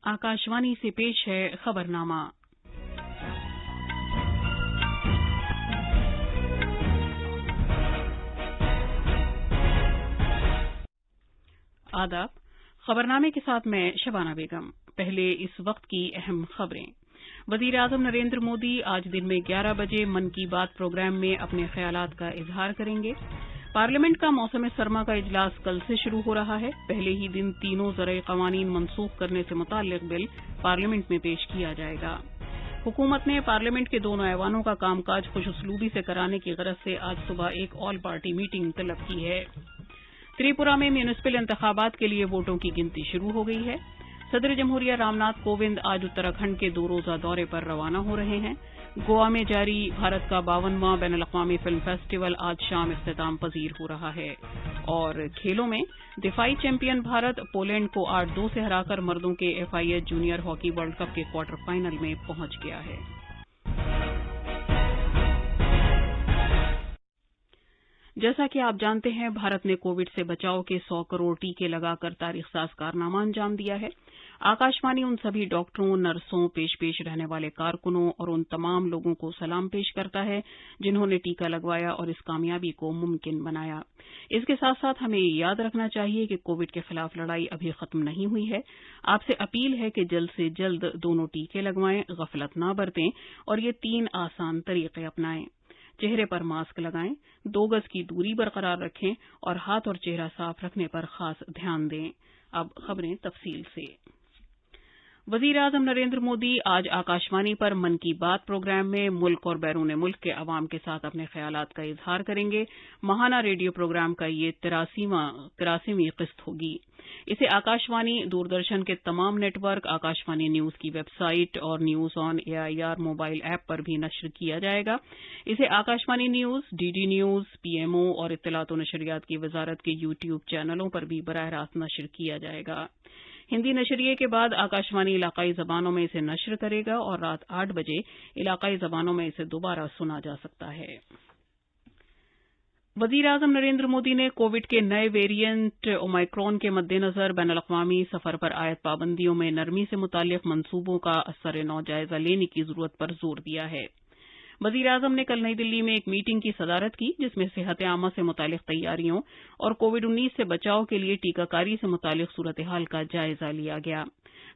आकाशवाणी से पेश है खबरनामा। आदाब। खबरनामे के साथ मैं शबाना बेगम। पहले इस वक्त की अहम खबरें। वजीर आजम नरेंद्र मोदी आज दिन में 11 बजे मन की बात प्रोग्राम में अपने ख्यालात का इजहार करेंगे। पार्लियामेंट का मौसम सरमा का इजलास कल से शुरू हो रहा है। पहले ही दिन तीनों ज़रई क़वानीन मनसूख करने से मुताल्लिक़ बिल पार्लियामेंट में पेश किया जाएगा। हुकूमत ने पार्लियामेंट के दोनों ऐवानों का कामकाज खुशउस्लूबी से कराने की गरज से आज सुबह एक ऑल पार्टी मीटिंग तलब की है। त्रिपुरा में म्यूनिसिपल इंतखाबात के लिए वोटों की गिनती शुरू हो गई है। सदर जमहूरिया रामनाथ कोविंद आज उत्तराखंड के 2 रोज़ा दौरे पर रवाना हो रहे हैं। गोवा में जारी भारत का 52वां बैनुल-अक़वामी फिल्म फेस्टिवल आज शाम इख्तिताम पजीर हो रहा है। और खेलों में दिफाई चैंपियन भारत पोलैंड को 8-2 से हराकर मर्दों के FIH junior hockey world cup के क्वार्टर फाइनल में पहुंच गया है। जैसा कि आप जानते हैं, भारत ने कोविड से बचाव के 100 करोड़ टीके लगाकर तारीखसाज कारनामा अंजाम दिया है। आकाशवाणी उन सभी डॉक्टरों, नर्सों, पेश रहने वाले कारकुनों और उन तमाम लोगों को सलाम पेश करता है जिन्होंने टीका लगवाया और इस कामयाबी को मुमकिन बनाया। इसके साथ साथ हमें ये याद रखना चाहिए कि कोविड के खिलाफ लड़ाई अभी खत्म नहीं हुई है। आपसे अपील है कि जल्द से जल्द दोनों टीके लगवाएं, गफलत न बरतें और ये 3 आसान तरीके अपनाएं। चेहरे पर मास्क लगाएं, 2 गज की दूरी बरकरार रखें और हाथ और चेहरा साफ रखने पर खास ध्यान दें। अब खबरें तफसील से। वजीर आजम नरेंद्र मोदी आज आकाशवाणी पर मन की बात प्रोग्राम में मुल्क और बैरून मुल्क के अवाम के साथ अपने ख्यालात का इजहार करेंगे। माहाना रेडियो प्रोग्राम का ये 83वीं किस्त होगी। इसे आकाशवाणी, दूरदर्शन के तमाम नेटवर्क, आकाशवाणी न्यूज की वेबसाइट और news on AIR mobile app पर भी नश्र किया जाएगा। इसे Akashvani news, DD news, PMO और इत्तलात व नशरियात की वजारत के YouTube चैनलों पर भी बराह रास्त नश्र किया जाएगा। हिंदी नशरिये के बाद आकाशवाणी इलाकाई ज़बानों में इसे नश्र करेगा और रात 8 बजे इलाकाई ज़बानों में इसे दोबारा सुना जा सकता है। वजीर आजम नरेंद्र मोदी ने कोविड के नए वेरिएंट ओमाइक्रॉन के मद्देनजर बैनुल-अक़वामी सफर पर आयद पाबंदियों में नरमी से मुताल्लिक़ मंसूबों का असर-ए-नौ जायजा लेने की जरूरत पर जोर दिया है। वजीर आजम ने कल नई दिल्ली में एक मीटिंग की सदारत की जिसमें सेहत आमा से मुताल्लिक़ तैयारियों और कोविड-19 से बचाव के लिए टीकाकारी से मुताल्लिक़ सूरत-ए-हाल का जायजा लिया गया।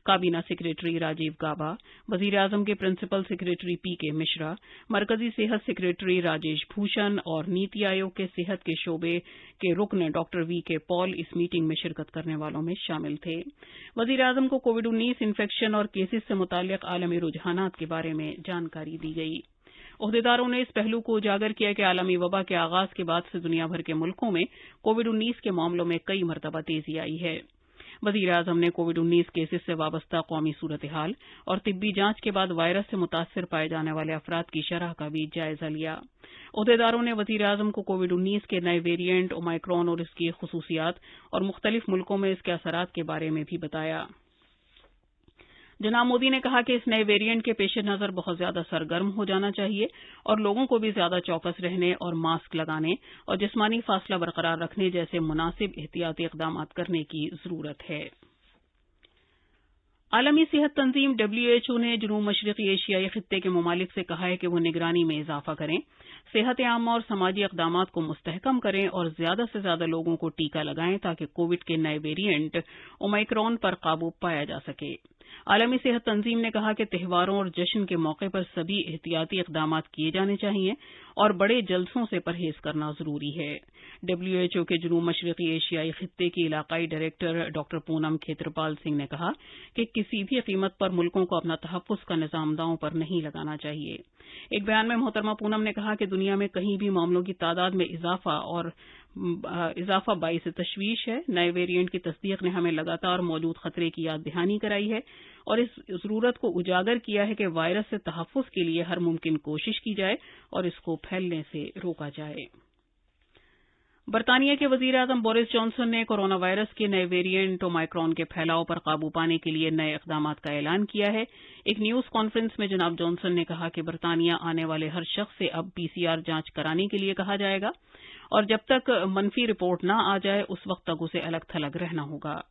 काबीना सेक्रेटरी राजीव गाबा, वजीर आजम के प्रिंसिपल सेक्रेटरी PK मिश्रा, मरकजी सेहत सेक्रेटरी राजेश भूषण और नीति आयोग के सेहत के शोबे के रुकन डॉक्टर VK पॉल इस मीटिंग में शिरकत करने वालों में शामिल थे। वजीर आजम को कोविड-19 इन्फेक्शन और केसेस से मुताल्लिक़ आलमी रुझानात के बारे में जानकारी दी गई। ओहदेदारों ने इस पहलू को उजागर किया कि आलमी वबा के आगाज के बाद से दुनिया भर के मुल्कों में कोविड-19 के मामलों में कई मरतबा तेजी आई है। वजीर आजम ने कोविड-19 केसेस से वाबस्ता कौमी सूरत-ए-हाल और तिब्बी जांच के बाद वायरस से मुतासर पाए जाने वाले अफराद की शरह का भी जायजा लिया। ओहदेदारों ने वजीर आजम को कोविड-19 के नए वेरिएंट ओमाइक्रॉन और इसकी खुसूसियात और मुख्तलिफ मुल्कों में इसके असरात के बारे में भी बताया। जनाब मोदी ने कहा कि इस नए वेरिएंट के पेश नज़र बहुत ज्यादा सरगर्म हो जाना चाहिए और लोगों को भी ज्यादा चौकस रहने और मास्क लगाने और जिस्मानी फासला बरकरार रखने जैसे मुनासिब एहतियाती इक़दाम करने की जरूरत है। आलमी सेहत तंजीम WHO ने जनूब मशरक़ी एशियाई खित्ते के ममालिक से कहा है कि वो निगरानी में इजाफा करें, सेहत आमा और समाजी इक़दामात को मुस्तहकम करें और ज्यादा से ज्यादा लोगों को टीका लगाएं ताकि कोविड के नए वेरिएंट ओमाइक्रॉन पर काबू पाया जा सके। आलमी सेहत तंजीम ने कहा कि त्योहारों और जश्न के मौके पर सभी एहतियाती इक़दामात किए जाने चाहिए और बड़े जलसों से परहेज करना जरूरी है। WHO के जनूब मशरक़ी एशियाई खित्ते की इलाकाई डायरेक्टर डॉक्टर पूनम खेत्रपाल सिंह ने कहा कि किसी भी कीमत पर मुल्कों को अपना तहफ़्फ़ुज़ का निज़ाम दांव पर नहीं लगाना चाहिए। एक बयान में मोहतरमा पूनम ने कहा कि दुनिया में कहीं भी मामलों की तादाद में इजाफा बाइस तशवीश है। नए वेरिएंट की तस्दीक ने हमें लगातार मौजूद खतरे की याद दहानी कराई है और इस जरूरत को उजागर किया है कि वायरस से तहफ़्फ़ुज़ के लिए हर मुमकिन कोशिश की जाए और इसको फैलने से रोका जाए। बरतानिया के वजीर आजम बोरिस जॉनसन ने कोरोना वायरस के नए वेरिएंट ओमाइक्रॉन के फैलाव पर काबू पाने के लिए नए इक़दामात का ऐलान किया है। एक न्यूज कॉन्फ्रेंस में जनाब जॉनसन ने कहा कि बरतानिया आने वाले हर शख्स से अब PCR जांच कराने के लिए कहा जाएगा और जब तक मनफी रिपोर्ट न आ जाए उस वक्त तक उसे अलग थलग रहना होगा।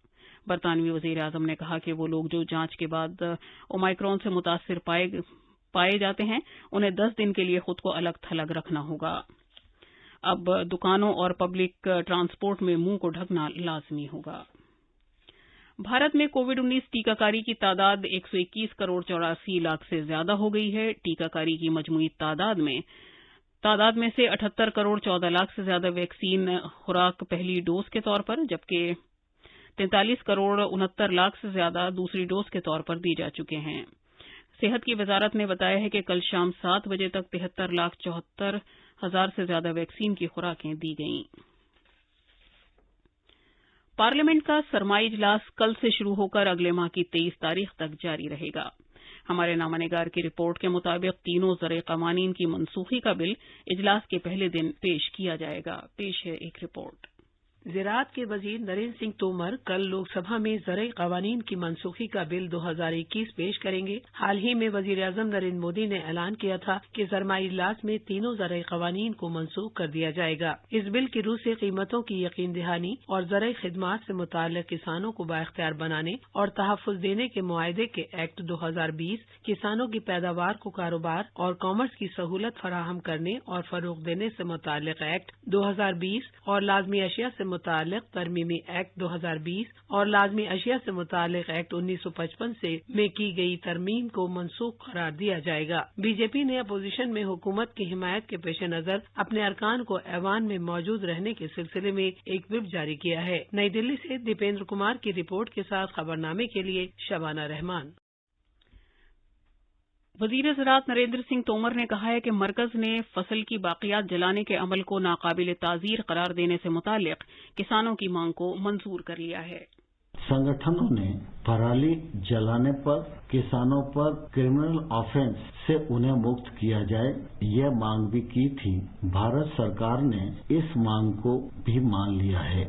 برطانوی وزیر اعظم نے کہا کہ وہ لوگ جو جانچ کے بعد اومائکرون سے متاثر پائے جاتے ہیں انہیں 10 دن کے لیے خود کو الگ تھلگ رکھنا ہوگا۔ اب دکانوں اور پبلک ٹرانسپورٹ میں منہ کو ڈھکنا لازمی ہوگا۔ بھارت میں کووڈ-19 ٹیکہ کاری کی تعداد 121 کروڑ 84 لاکھ سے زیادہ ہو گئی ہے۔ ٹیکہ کاری کی مجموعی تعداد میں سے 78 کروڑ 14 لاکھ سے زیادہ ویکسین خوراک پہلی ڈوز کے طور پر، جبکہ 43 کروڑ 69 لاکھ سے زیادہ دوسری ڈوز کے طور پر دی جا چکے ہیں۔ صحت کی وزارت نے بتایا ہے کہ کل شام 7 بجے تک 73 لاکھ 74 ہزار سے زیادہ ویکسین کی خوراکیں دی گئیں۔ پارلیمنٹ کا سرمائی اجلاس کل سے شروع ہو کر اگلے ماہ کی 23 تاریخ تک جاری رہے گا۔ ہمارے نامہ نگار کی رپورٹ کے مطابق تینوں زرعی قوانین کی منسوخی کا بل اجلاس کے پہلے دن پیش کیا جائے گا۔ پیش ہے ایک رپورٹ۔ زراعت کے وزیر نریندر سنگھ تومر کل لوک سبھا میں زرعی قوانین کی منسوخی کا بل 2021 پیش کریں گے۔ حال ہی میں وزیر اعظم نریندر مودی نے اعلان کیا تھا کہ سرمائی اجلاس میں تینوں زرعی قوانین کو منسوخ کر دیا جائے گا۔ اس بل کی روح سے قیمتوں کی یقین دہانی اور زرعی خدمات سے متعلق کسانوں کو بااختیار بنانے اور تحفظ دینے کے معاہدے کے ایکٹ 2020، کسانوں کی پیداوار کو کاروبار اور کامرس کی سہولت فراہم کرنے اور فروغ دینے سے متعلق ایکٹ 2020 اور لازمی اشیاء سے متعلق ترمیمی ایکٹ 2020 اور لازمی اشیاء سے متعلق ایکٹ 1955 میں کی گئی ترمیم کو منسوخ قرار دیا جائے گا۔ بی جے پی نے اپوزیشن میں حکومت کی حمایت کے پیش نظر اپنے ارکان کو ایوان میں موجود رہنے کے سلسلے میں ایک وپ جاری کیا ہے۔ نئی دلی سے دیپیندر کمار کی رپورٹ کے ساتھ خبرنامے کے لیے شبانہ رحمان۔ وزیر زراعت نریندر سنگھ تومر نے کہا ہے کہ مرکز نے فصل کی باقیات جلانے کے عمل کو ناقابل تعزیر قرار دینے سے متعلق کسانوں کی مانگ کو منظور کر لیا ہے۔ संगठनों ने पराली जलाने पर किसानों पर क्रिमिनल ऑफेंस से उन्हें मुक्त किया जाए, यह मांग भी की थी। भारत सरकार ने इस मांग को भी मान लिया है।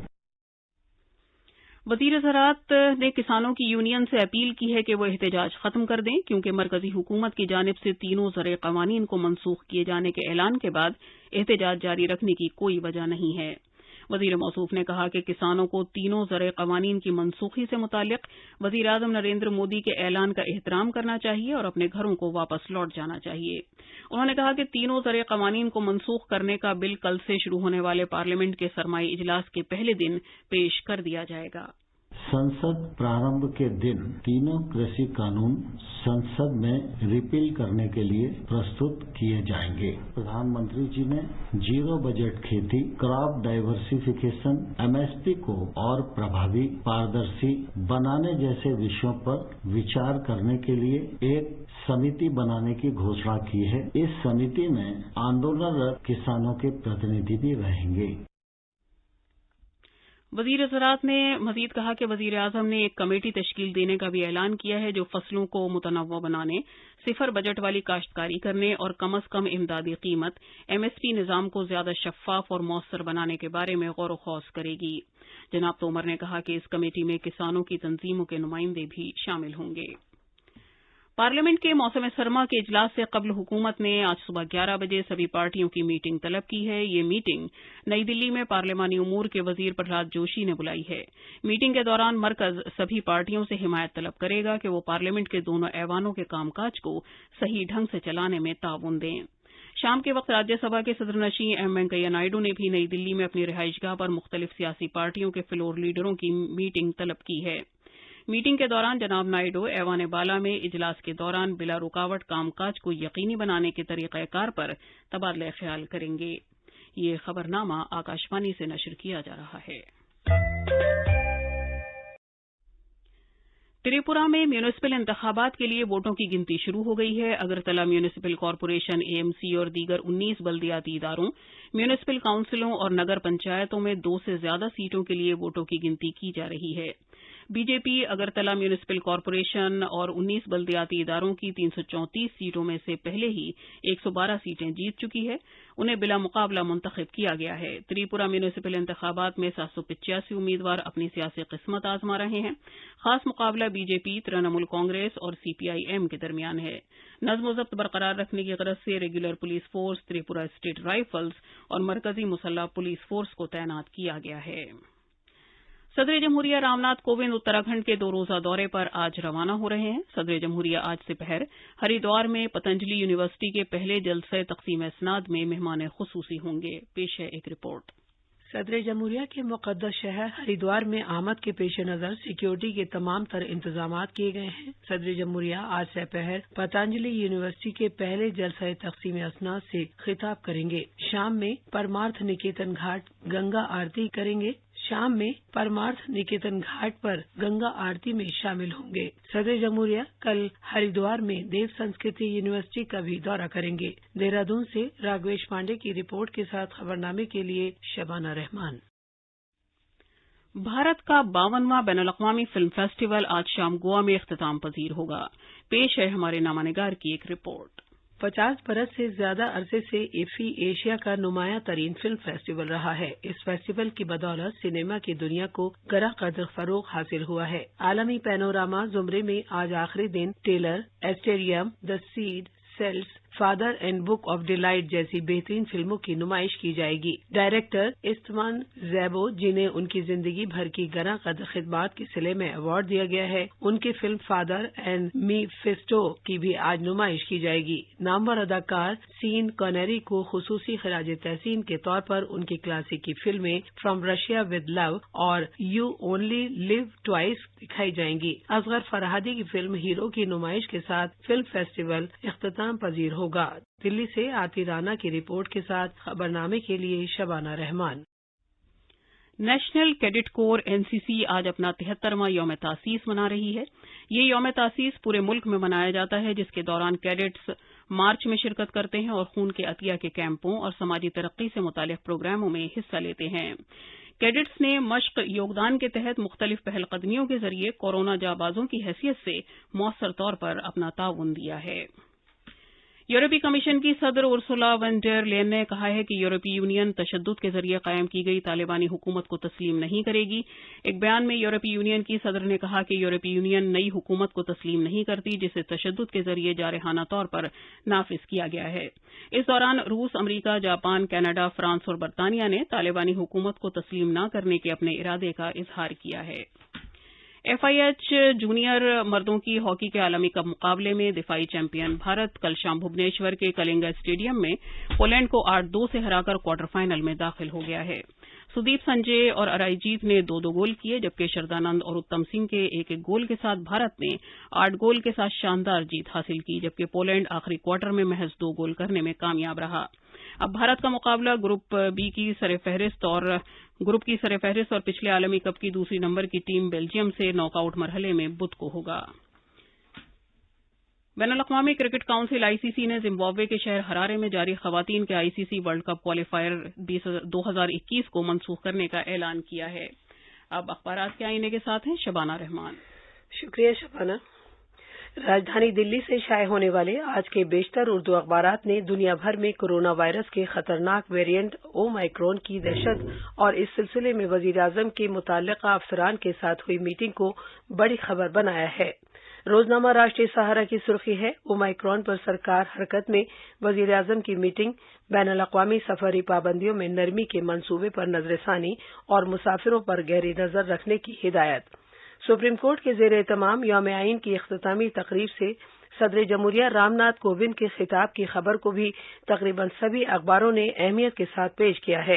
वजीर ज़राअत ने किसानों की यूनियन से अपील की है कि वो एहतजाज खत्म कर दें, क्योंकि मरकजी हुकूमत की जानिब से तीनों ज़रई क़वानीन को मनसूख किए जाने के ऐलान के बाद एहतजाज जारी रखने की कोई वजह नहीं है। वजीर मौसूफ ने कहा कि किसानों को तीनों ज़रई क़वानीन की मनसूखी से मुताल्लिक़ वज़ीर आज़म नरेंद्र मोदी के ऐलान का एहतराम करना चाहिए और अपने घरों को वापस लौट जाना चाहिए। उन्होंने कहा कि तीनों ज़रई क़वानीन को मनसूख करने का बिल कल से शुरू होने वाले पार्लियामेंट के सरमाई इजलास के पहले दिन पेश कर दिया जाएगा। संसद प्रारंभ के दिन तीनों कृषि कानून संसद में रिपील करने के लिए प्रस्तुत किए जाएंगे। प्रधानमंत्री जी ने जीरो बजट खेती, क्रॉप डाइवर्सिफिकेशन, एमएसपी को और प्रभावी, पारदर्शी बनाने जैसे विषयों पर विचार करने के लिए एक समिति बनाने की घोषणा की है। इस समिति में आंदोलनरत किसानों के प्रतिनिधि भी रहेंगे। वजीर ज़राअत ने मजीद कहा कि वजीर आज़म ने एक कमेटी तश्कील देने का भी ऐलान किया है जो फसलों को मुतनव्व बनाने, सिफर बजट वाली काश्तकारी करने और कम अज़ कम इमदादी कीमत एमएसपी निज़ाम को ज़्यादा शफ़ाफ और मौसर बनाने के बारे में गौर ख़ौस करेगी। जनाब तोमर ने कहा कि इस कमेटी में किसानों की तंजीमों के नुमाइंदे भी शामिल होंगे। पार्लियामेंट के मौसम सरमा के इजलास से कबल हुकूमत ने आज सुबह 11 बजे सभी पार्टियों की मीटिंग तलब की है। ये मीटिंग नई दिल्ली में पार्लियामानी उमूर के वजीर प्रहलाद जोशी ने बुलाई है। मीटिंग के दौरान मरकज सभी पार्टियों से हिमायत तलब करेगा कि वो पार्लियामेंट के दोनों ऐवानों के कामकाज को सही ढंग से चलाने में ताउन दें। शाम के वक्त राज्यसभा के सदरनशीं एम वेंकैया नायडू ने भी नई दिल्ली में अपनी रिहाइशगाह पर मुख्तलिफ सियासी पार्टियों के फ्लोर लीडरों की मीटिंग तलब की है। मीटिंग के दौरान जनाब नायडू ऐवान बाला में इजलास के दौरान बिला रुकावट कामकाज को यकीनी बनाने के तरीक़ाकार पर तबादला ख्याल करेंगे। ये खबरनामा आकाशवाणी से नशर किया जा रहा है। त्रिपुरा में म्यूनिसिपल इंतखाबात के लिए वोटों की गिनती शुरू हो गई है। अगरतला म्यूनिसिपल कॉरपोरेशन, एएमसी और दीगर 19 बल्दियाती इदारों, म्यूनिसिपल काउंसिलों और नगर पंचायतों में 2 से ज्यादा सीटों के लिए वोटों की गिनती की जा रही है। बीजेपी अगरतला म्यूनिसिपल कॉरपोरेशन और 19 बल्दियाती इदारों की 334 सीटों में से पहले ही 112 सीटें जीत चुकी है। उन्हें बिला मुकाबला मुंतखब किया गया है। त्रिपुरा म्यूनिसिपल इंतखाबात में 785 उम्मीदवार अपनी सियासी किस्मत आजमा रहे हैं। खास मुकाबला बीजेपी, तृणमूल कांग्रेस और सीपीआईएम के दरमियान है। नज़्म ज़ब्त बरकरार रखने की गरज से regular police force, Tripura state rifles और मरकजी मुसल्लह पुलिस फोर्स को तैनात किया गया है। सदर जमहूरिया रामनाथ कोविंद उत्तराखंड के 2 रोजा दौरे पर आज रवाना हो रहे हैं। सदर जमहूरिया आज दोपहर हरिद्वार में पतंजलि यूनिवर्सिटी के पहले जलसे तकसीम इसनाद में मेहमान खुसूसी होंगे। पेश है एक रिपोर्ट। सदर जमहूरिया के मुकद्दस शहर हरिद्वार में आमद के पेश नज़र सिक्योरिटी के तमाम तर इंतजाम किए गए हैं। सदर जमहूरिया आज दोपहर पतंजलि यूनिवर्सिटी के पहले जलसा तकसीम इसनाद से खिताब करेंगे। शाम में परमार्थ निकेतन घाट गंगा आरती करेंगे। शाम में परमार्थ निकेतन घाट पर गंगा आरती में शामिल होंगे। सदर जमहूरिया कल हरिद्वार में देव संस्कृति यूनिवर्सिटी का भी दौरा करेंगे। देहरादून से राघवेश पांडे की रिपोर्ट के साथ खबरनामे के लिए शबाना रहमान। भारत का 52वां बैनुल-अक़वामी फिल्म फेस्टिवल आज शाम गोवा में इख्तिताम पजीर होगा। पेश है हमारे नामानिगार की एक रिपोर्ट। 50 बरस से ज्यादा अरसे से इफ्फी एशिया का नुमाया तरीन फिल्म फेस्टिवल रहा है। इस फेस्टिवल की बदौलत सिनेमा की दुनिया को गरा कदर फरोग हासिल हुआ है। आलमी पैनोरामा जुमरे में आज आखिरी दिन tailor, Asterium, the seed, sales, father and book of delight जैसी बेहतरीन फिल्मों की नुमाइश की जाएगी। डायरेक्टर इस्तमान ज़ैबो, जिन्हें उनकी जिंदगी भर की गरा कदर खिदमात के सिले में अवार्ड दिया गया है, उनकी फिल्म फादर एंड मी फिस्टो की भी आज नुमाइश की जाएगी। नामवर अदाकार सीन कॉनेरी को खुसूसी खराज तहसीन के तौर पर उनकी क्लासिकी फिल्में फ्रॉम रशिया विद लव और यू ओनली लिव ट्वाइस दिखाई जाएंगी। असगर फरहादी की फिल्म हीरो की नुमाइश के साथ फिल्म फेस्टिवल इख्तिताम पजीर होगा। दिल्ली से आती राना की रिपोर्ट के साथ खबरनामे के लिए Shabana Rahman. National cadet corps NCC आज अपना 73वां यौम तासीस मना रही है। ये यौम तासीस पूरे मुल्क में मनाया जाता है, जिसके दौरान कैडेट्स मार्च में शिरकत करते हैं और खून के अतिया के कैंपों और समाजी तरक्की से मुतालिक प्रोग्रामों में हिस्सा लेते हैं। कैडेट्स ने मश्क योगदान के तहत मुख्तलिफ पहलकदमियों के जरिए कोरोना जाबाजों की हैसियत से मौसर तौर पर अपना ताउन दिया है। यूरोपीय कमीशन की सदर उर्सुला वन डेर लेन ने कहा है कि यूरोपीय यूनियन तशद्दुद के जरिए कायम की गई तालिबानी हुकूमत को तस्लीम नहीं करेगी। एक बयान में यूरोपीय यूनियन की सदर ने कहा कि यूरोपीय यूनियन नई हुकूमत को तस्लीम नहीं करती, जिसे तशद्दुद के जरिए जारहाना तौर पर नाफिज किया गया है। इस दौरान रूस, अमरीका, जापान, कनाडा, फ्रांस और बरतानिया ने तालिबानी हुकूमत को तस्लीम न करने के अपने इरादे का इजहार किया है। एफआईएच जूनियर मर्दों की हॉकी के आलमी कप मुकाबले में दिफाई चैंपियन भारत कल शाम भुवनेश्वर के कलिंगा स्टेडियम में पोलैंड को 8-2 से हराकर क्वार्टर फाइनल में दाखिल हो गया है। सुदीप संजय और अराईजीत ने 2-2 गोल किए, जबकि शरदानंद और उत्तम सिंह के 1-1 गोल के साथ भारत ने 8 गोल के साथ शानदार जीत हासिल की, जबकि पोलैंड आखिरी क्वार्टर में महज 2 गोल करने में कामयाब रहा। अब भारत का मुकाबला ग्रुप की सरफहरिस्त और पिछले आलमी कप की दूसरी नंबर की टीम बेल्जियम से नॉकआउट मरहले में बुध को होगा। बैनुल-अक़वामी क्रिकेट काउंसिल आईसीसी ने जिम्बाब्वे के शहर हरारे में जारी खवातीन के आईसीसी वर्ल्ड कप क्वालिफायर 2021 को मनसूख करने का ऐलान किया है। अब अखबारात के आईने के साथ हैं शबाना रहमान। शुक्रिया शबाना। राजधानी दिल्ली से शाये होने वाले आज के बेशतर उर्दू अखबारात ने दुनिया भर में कोरोना वायरस के खतरनाक वेरिएंट ओमाइक्रॉन की दहशत और इस सिलसिले में वजीर-ए-आज़म के मुतल्लिका अफसरान के साथ हुई मीटिंग को बड़ी खबर बनाया है। रोजनामा राष्ट्रीय सहारा की सुर्खी है, ओमाइक्रॉन पर सरकार हरकत में, वजीर-ए-आज़म की मीटिंग, बैनुल-अक़वामी सफरी पाबंदियों में नरमी के मंसूबे पर नजरसानी और मुसाफिरों पर गहरी नजर रखने की हिदायत। सुप्रीम कोर्ट के ज़ेर एहतमाम यौम आइन की इख्तितामी तकरीब से सदर जमहूरिया रामनाथ कोविंद के खिताब की खबर को भी तकरीबन सभी अखबारों ने अहमियत के साथ पेश किया है।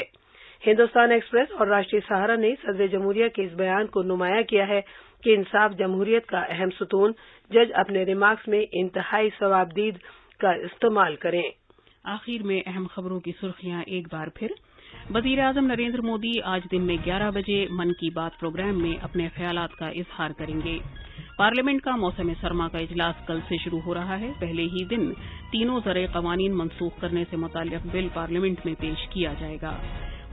हिंदुस्तान एक्सप्रेस और राष्ट्रीय सहारा ने सदर जमहूरिया के इस बयान को नुमाया किया है कि इंसाफ जमहूरियत का अहम सुतून, जज अपने रिमार्क्स में इंतहाई सवाबदीद का इस्तेमाल करें। आखिर में अहम खबरों की सुर्खियां एक बार फिर। वज़ीर-ए-आज़म नरेंद्र मोदी आज दिन में 11 बजे मन की बात प्रोग्राम में अपने ख्यालात का इजहार करेंगे। पार्लियामेंट का मौसम सरमा का इजलास कल से शुरू हो रहा है। पहले ही दिन तीनों ज़रई क़वानीन मनसूख करने से मुताल्लिक़ बिल पार्लियामेंट में पेश किया जाएगा।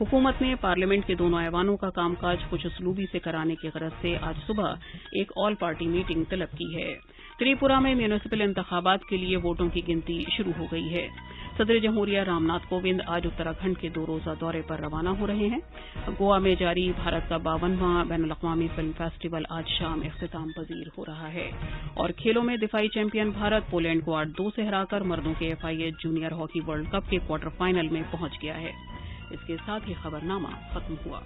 हुकूमत ने पार्लियामेंट के दोनों ऐवानों का कामकाज कुछ उसलूबी से कराने की गरज से आज सुबह एक ऑल पार्टी मीटिंग तलब की है। त्रिपुरा में म्यूनिसिपल इंतखाबात के लिए वोटों की गिनती शुरू हो गई है। सदर जमहूरिया रामनाथ कोविंद आज उत्तराखंड के 2 रोजा दौरे पर रवाना हो रहे हैं। गोवा में जारी भारत का 52वां बैनुल-अक़वामी फिल्म फेस्टिवल आज शाम इख्तिताम पजीर हो रहा है। और खेलों में दिफाई चैंपियन भारत पोलैंड को 8-2 से हराकर मर्दों के FIH junior hockey world cup के क्वार्टर फाइनल में पहुंच गया है। इसके साथ ही खबरनामा खत्म हुआ।